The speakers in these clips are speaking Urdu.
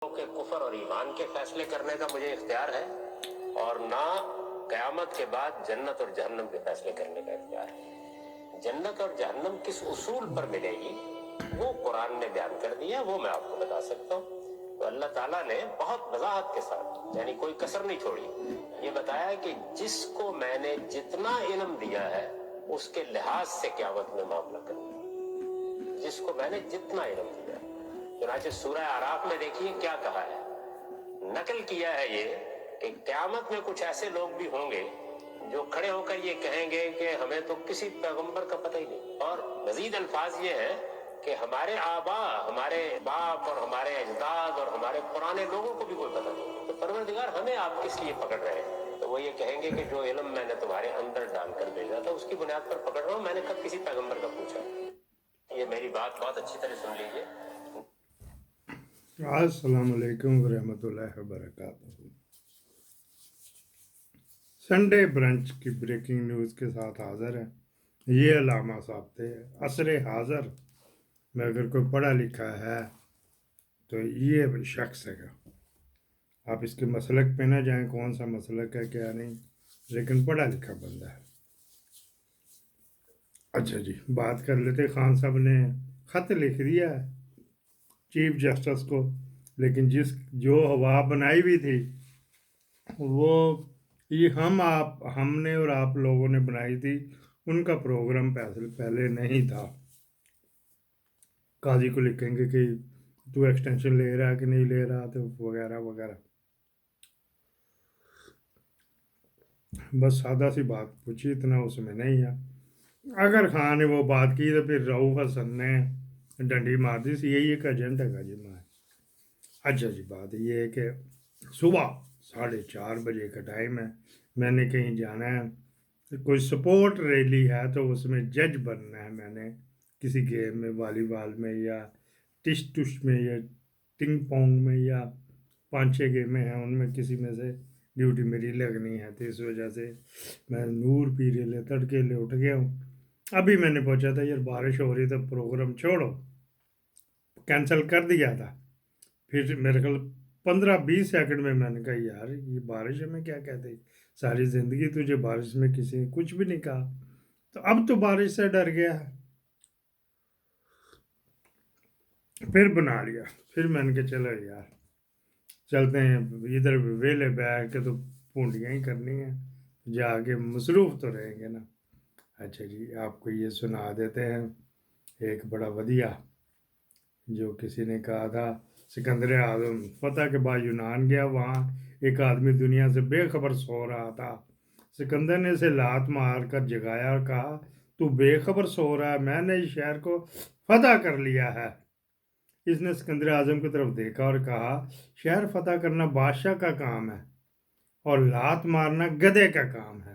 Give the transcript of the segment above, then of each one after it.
کے کفر اور ایمان کے فیصلے کرنے کا مجھے اختیار ہے اور نہ قیامت کے بعد جنت اور جہنم کے فیصلے کرنے کا اختیار ہے۔ جنت اور جہنم کس اصول پر ملے گی وہ قرآن نے بیان کر دیا، وہ میں آپ کو بتا سکتا ہوں۔ تو اللہ تعالیٰ نے بہت وضاحت کے ساتھ، یعنی کوئی کسر نہیں چھوڑی، یہ بتایا کہ جس کو میں نے جتنا علم دیا ہے اس کے لحاظ سے قیامت میں معاملہ کروں گا، جس کو میں نے جتنا علم دیا ہے۔ چنانچہ سورہ اعراف میں دیکھیے کیا کہا ہے، نقل کیا ہے یہ کہ قیامت میں کچھ ایسے لوگ بھی ہوں گے جو کھڑے ہو کر یہ کہیں گے کہ ہمیں تو کسی پیغمبر کا پتہ ہی نہیں، اور مزید الفاظ یہ ہیں کہ ہمارے آبا، ہمارے باپ اور ہمارے اجداد اور ہمارے پرانے لوگوں کو بھی کوئی پتہ نہیں، تو پروردگار ہمیں آپ کس لیے پکڑ رہے ہیں؟ تو وہ یہ کہیں گے کہ جو علم میں نے تمہارے اندر ڈال کر بھیجا تھا اس کی بنیاد پر پکڑ رہا ہوں، میں نے کب کسی پیغمبر کا پوچھا؟ یہ میری بات بہت اچھی طرح سن لیجیے۔ السلام علیکم ورحمۃ اللہ وبرکاتہ۔ سنڈے برنچ کی بریکنگ نیوز کے ساتھ حاضر ہے۔ یہ علامہ صاحب تھے۔ عصر حاضر میں اگر کوئی پڑھا لکھا ہے تو یہ شخص ہے۔ آپ اس کے مسلک پہ نہ جائیں، کون سا مسلک ہے کیا نہیں، لیکن پڑھا لکھا بندہ ہے۔ اچھا جی، بات کر لیتے۔ خان صاحب نے خط لکھ دیا ہے چیف جسٹس کو، لیکن جو ہوا بنائی ہوئی تھی وہ یہ ہم نے اور آپ لوگوں نے بنائی تھی، ان کا پروگرام پہلے نہیں تھا۔ قاضی کو لکھیں گے کہ تو ایکسٹینشن لے رہا کہ نہیں لے رہا، تو وغیرہ وغیرہ۔ بس سادہ سی بات پوچھی، اتنا اس میں نہیں ہے۔ اگر خان نے وہ بات کی تو پھر رؤوف حسن نے ڈنڈی مار دی، یہی ایک ایجنٹ ہے جی میں۔ اچھا جی، بات یہ ہے کہ صبح 4:30 بجے کا ٹائم ہے، میں نے کہیں جانا ہے، کوئی سپورٹ ریلی ہے تو اس میں جج بننا ہے میں نے، کسی گیم میں، والی بال میں یا ٹش ٹش میں یا ٹنگ پونگ میں یا 5-6 گیمیں ہیں، ان میں کسی میں سے ڈیوٹی میری لگنی ہے، تو اس وجہ سے میں نور پیرے لے تڑکے لے اٹھ گیا ہوں۔ ابھی میں نے پوچھا تھا یار بارش ہو رہی تو پروگرام چھوڑو، کینسل کر دیا تھا۔ پھر میرے خیال 15-20 سیکنڈ میں نے کہا یار یہ بارش ہمیں کیا کہتے، ساری زندگی تجھے بارش میں کسی نے کچھ بھی نہیں کہا، تو اب تو بارش سے ڈر گیا ہے۔ پھر بنا لیا، پھر میں نے کہا چلو یار چلتے ہیں، ادھر ویلے بیٹھ کے تو پونڈیاں ہی کرنی ہیں، جا کے مصروف تو رہیں گے نا۔ اچھا جی، آپ کو یہ سنا دیتے ہیں ایک بڑا ودیع جو کسی نے کہا تھا۔ سکندر اعظم فتح کے بعد یونان گیا، وہاں ایک آدمی دنیا سے بے خبر سو رہا تھا۔ سکندر نے اسے لات مار کر جگایا اور کہا تو بے خبر سو رہا ہے، میں نے اس شہر کو فتح کر لیا ہے۔ اس نے سکندر اعظم کی طرف دیکھا اور کہا شہر فتح کرنا بادشاہ کا کام ہے اور لات مارنا گدھے کا کام ہے،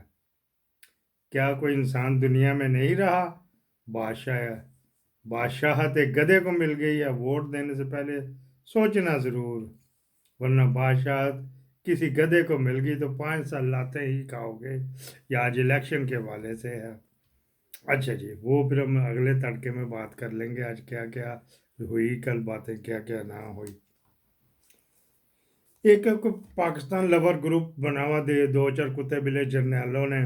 کیا کوئی انسان دنیا میں نہیں رہا؟ بادشاہت ایک گدھے کو مل گئی ہے، ووٹ دینے سے پہلے سوچنا ضرور، ورنہ بادشاہت کسی گدھے کو مل گئی تو 5 سال لاتے ہی کھاؤ گے۔ یہ آج الیکشن کے حوالے سے ہے۔ اچھا جی، وہ پھر ہم اگلے تڑکے میں بات کر لیں گے، آج کیا کیا ہوئی، کل باتیں کیا کیا نہ ہوئی۔ ایک پاکستان لور گروپ بنا ہوا، 2-4 کتے بلے جرنیلوں نے،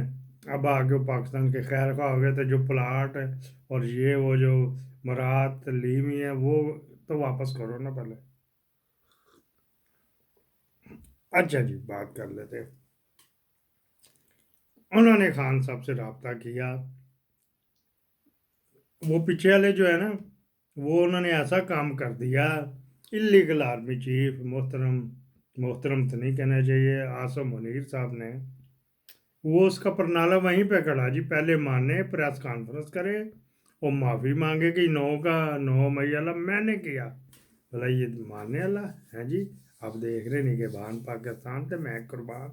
اب آگے پاکستان کے خیر خواہ ہو گئے تھے، جو پلاٹ اور یہ وہ جو مراد لیمی ہے وہ تو واپس کرو نا پہلے۔ اچھا جی، بات کر لیتے۔ انہوں نے خان صاحب سے رابطہ کیا، وہ پیچھے والے جو ہے نا، وہ انہوں نے ایسا کام کر دیا، اللیگل آرمی چیف محترم تو نہیں کہنا چاہیے، آصم منیر صاحب نے، وہ اس کا پرنالہ وہیں پہ کھڑا جی، پہلے مانے، پریس کانفرنس کرے اور معافی مانگے کہ 9 مئی اللہ میں نے کیا، بھلا یہ ماننے اللہ ہے جی؟ آپ دیکھ رہے نہیں کہ بان پاکستان تے میں قربان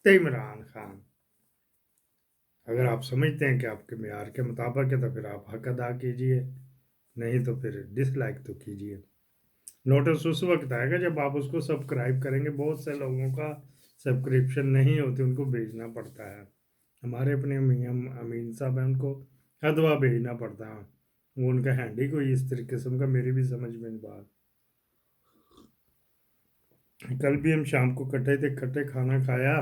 تے عمران خان۔ اگر آپ سمجھتے ہیں کہ آپ کے معیار کے مطابق ہے تو پھر آپ حق ادا کیجئے، نہیں تو پھر ڈس لائک تو کیجئے۔ نوٹس اس وقت آئے گا جب آپ اس کو سبسکرائب کریں گے، بہت سے لوگوں کا سبسکرپشن نہیں ہوتی، ان کو بھیجنا پڑتا ہے۔ ہمارے اپنے امین صاحب ہیں، ان کو ادوا بھیجنا پڑتا ہے، وہ ان کا ہینڈ ہی کوئی اس طرح قسم کا، میری بھی سمجھ میں بات۔ کل بھی ہم شام کو کٹھے تھے، کٹھے کھانا کھایا،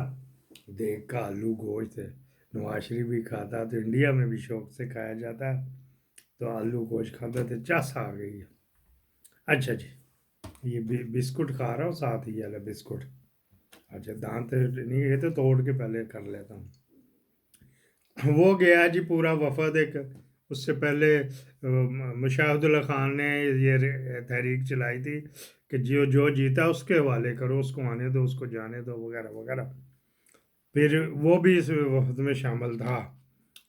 دیکھ کا آلو گوشت ہے، نواز شریف بھی کھاتا تو انڈیا میں بھی شوق سے کھایا جاتا، تو آلو گوشت کھاتے تھے، چس آ گئی ہے۔ اچھا جی، یہ بسکٹ کھا رہا ہوں ساتھ ہی والا بسکٹ۔ اچھا دانت نہیں یہ تو توڑ کے پہلے کر لیتا ہوں۔ وہ گیا جی پورا وفد ایک، اس سے پہلے مشاہد اللہ خان نے یہ تحریک چلائی تھی کہ جو جیتا اس کے حوالے کرو، اس کو آنے دو، اس کو جانے دو، وغیرہ وغیرہ۔ پھر وہ بھی اس وفد میں شامل تھا،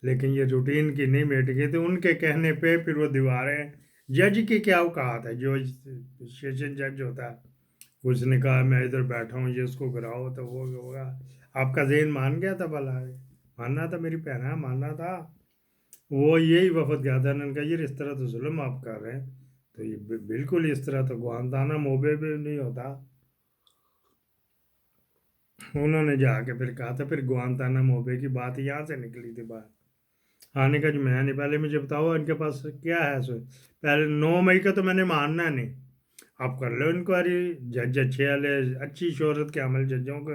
لیکن یہ روٹین کی نہیں بیٹھ گئی تو ان کے کہنے پہ پھر وہ دیواریں، جج کی کیا اوقات ہے، جو سیشن جج ہوتا ہے اس نے کہا میں ادھر بیٹھا ہوں، یہ اس کو گراؤ تو وہ ہوگا۔ آپ کا ذہن مان گیا تھا، بھلا ماننا تھا، میری پہنا ماننا تھا۔ وہ یہی وفد گیا تھا، انہوں نے کہا یہ اس طرح تو ظلم آپ کر رہے ہیں، تو یہ بالکل اس طرح تو گوانتانامو بے بھی نہیں ہوتا۔ انہوں نے جا کے پھر کہا تھا، پھر گوانتانامو بے کی بات یہاں سے نکلی تھی بات۔ آنے کا جو میں نے پہلے مجھے بتاؤ ان کے پاس کیا ہے، سو پہلے 9 مئی کا تو میں نے ماننا نہیں، آپ کر لو انکوائری، جج اچھے والے اچھی شہرت کے عمل ججوں کے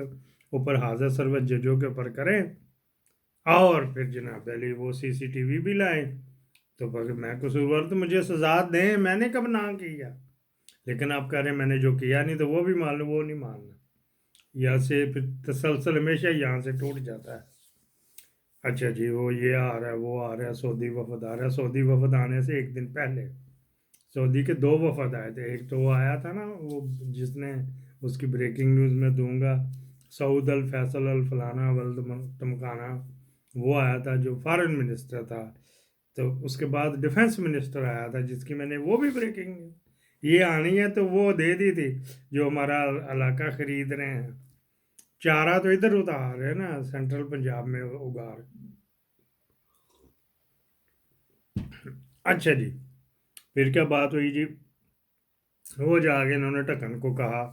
اوپر، حاضر سربت ججوں کے اوپر کریں، اور پھر جناب علی وہ CCTV بھی لائیں، تو میں قصوروار تو مجھے سزا دیں، میں نے کب نہ کیا، لیکن آپ کہہ رہے ہیں میں نے جو کیا نہیں تو وہ بھی مان لو، وہ نہیں ماننا، یہاں سے پھر تسلسل ہمیشہ یہاں سے ٹوٹ جاتا ہے۔ اچھا جی، وہ یہ آ رہا ہے، وہ آ رہا ہے، سعودی وفد آ رہا ہے۔ سعودی وفد آنے سے ایک دن پہلے سعودی کے 2 وفد آئے تھے، ایک تو وہ آیا تھا نا، وہ جس نے اس کی بریکنگ نیوز میں دوں گا، سعود الفیصل الفلانا ولد ٹمکانا، وہ آیا تھا جو فارن منسٹر تھا، تو اس کے بعد ڈیفنس منسٹر آیا تھا جس کی میں نے وہ بھی بریکنگ نیوز یہ آنی ہے تو وہ دے دی تھی، جو ہمارا علاقہ خرید رہے ہیں، چارہ تو ادھر اتار رہے ہیں نا سینٹرل پنجاب میں اگار۔ اچھا جی، پھر کیا بات ہوئی جی، وہ جا کے انہوں نے ٹکن کو کہا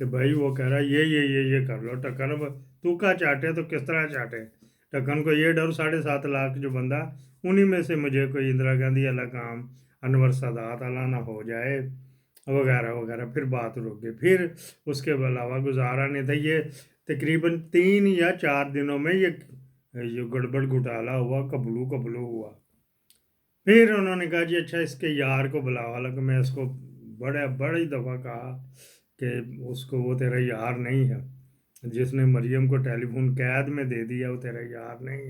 کہ بھائی وہ کہہ رہا ہے یہ کر لو، ٹکن تو کا چاٹے تو کس طرح چاٹے، ٹکن کو یہ ڈر 7.5 لاکھ جو بندہ، انہی میں سے مجھے کوئی اندرا گاندھی والا کام، انور سادات والا نہ ہو جائے، وغیرہ وغیرہ۔ پھر بات رک گئی، پھر اس کے علاوہ گزارا نہیں تھا، یہ تقریباً 3 یا 4 دنوں میں یہ گڑبڑ گھوٹالا ہوا، قبلو ہوا۔ پھر انہوں نے کہا جی اچھا اس کے یار کو بلاؤ، حالانکہ میں اس کو بڑی دفعہ کہا کہ اس کو وہ تیرا یار نہیں ہے، جس نے مریم کو ٹیلی فون قید میں دے دیا وہ تیرا یار نہیں ہے۔